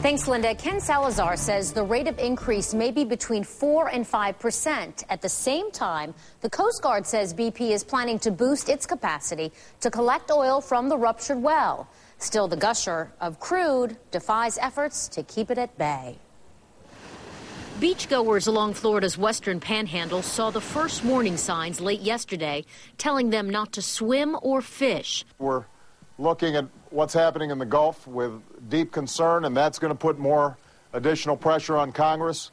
Thanks, Linda. Ken Salazar says the rate of increase may be between 4 and 5%. At the same time, the Coast Guard says BP is planning to boost its capacity to collect oil from the ruptured well. Still, the gusher of crude defies efforts to keep it at bay. Beachgoers along Florida's western panhandle saw the first warning signs late yesterday, telling them not to swim or fish. We're looking at what's happening in the Gulf with deep concern, and that's going to put more additional pressure on Congress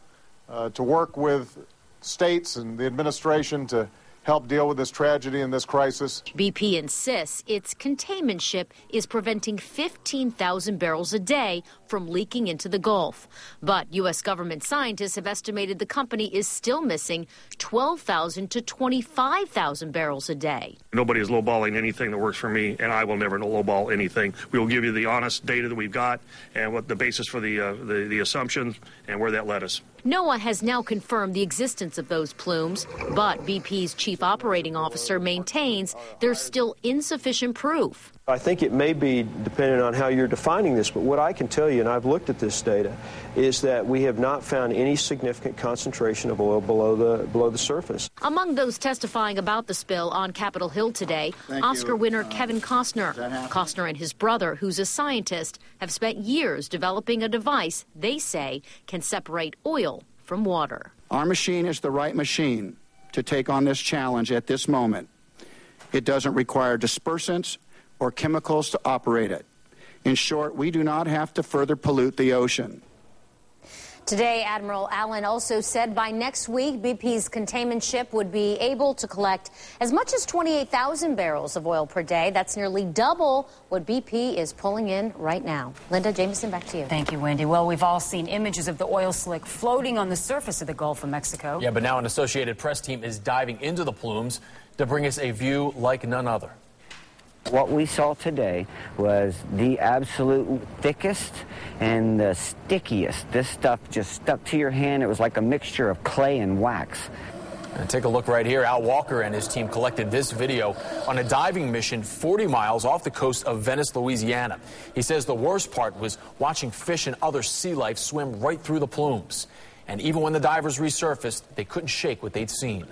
to work with states and the administration to help deal with this tragedy and this crisis. BP insists its containment ship is preventing 15,000 barrels a day from leaking into the Gulf. But U.S. government scientists have estimated the company is still missing 12,000 to 25,000 barrels a day. Nobody is lowballing anything that works for me, and I will never lowball anything. We will give you the honest data that we've got and what the basis for the assumptions and where that led us. NOAA has now confirmed the existence of those plumes, but BP's chief operating officer maintains there's still insufficient proof. I think it may be dependent on how you're defining this, but what I can tell you, and I've looked at this data, is that we have not found any significant concentration of oil below the surface. Among those testifying about the spill on Capitol Hill today, Oscar winner Kevin Costner. Costner and his brother, who's a scientist, have spent years developing a device they say can separate oil from water. Our machine is the right machine to take on this challenge at this moment. It doesn't require dispersants or chemicals to operate it. In short, we do not have to further pollute the ocean. Today, Admiral Allen also said by next week, BP's containment ship would be able to collect as much as 28,000 barrels of oil per day. That's nearly double what BP is pulling in right now. Linda, Jameson, back to you. Thank you, Wendy. Well, we've all seen images of the oil slick floating on the surface of the Gulf of Mexico. Yeah, but now an Associated Press team is diving into the plumes to bring us a view like none other. What we saw today was the absolute thickest and the stickiest. This stuff just stuck to your hand. It was like a mixture of clay and wax. And take a look right here. Al Walker and his team collected this video on a diving mission 40 miles off the coast of Venice, Louisiana. He says the worst part was watching fish and other sea life swim right through the plumes. And even when the divers resurfaced, they couldn't shake what they'd seen.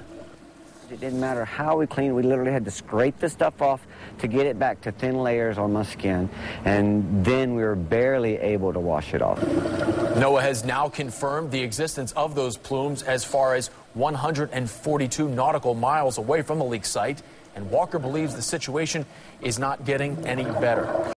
It didn't matter how we cleaned. We literally had to scrape the stuff off to get it back to thin layers on my skin, and then we were barely able to wash it off. NOAA has now confirmed the existence of those plumes as far as 142 nautical miles away from the leak site, and Walker believes the situation is not getting any better.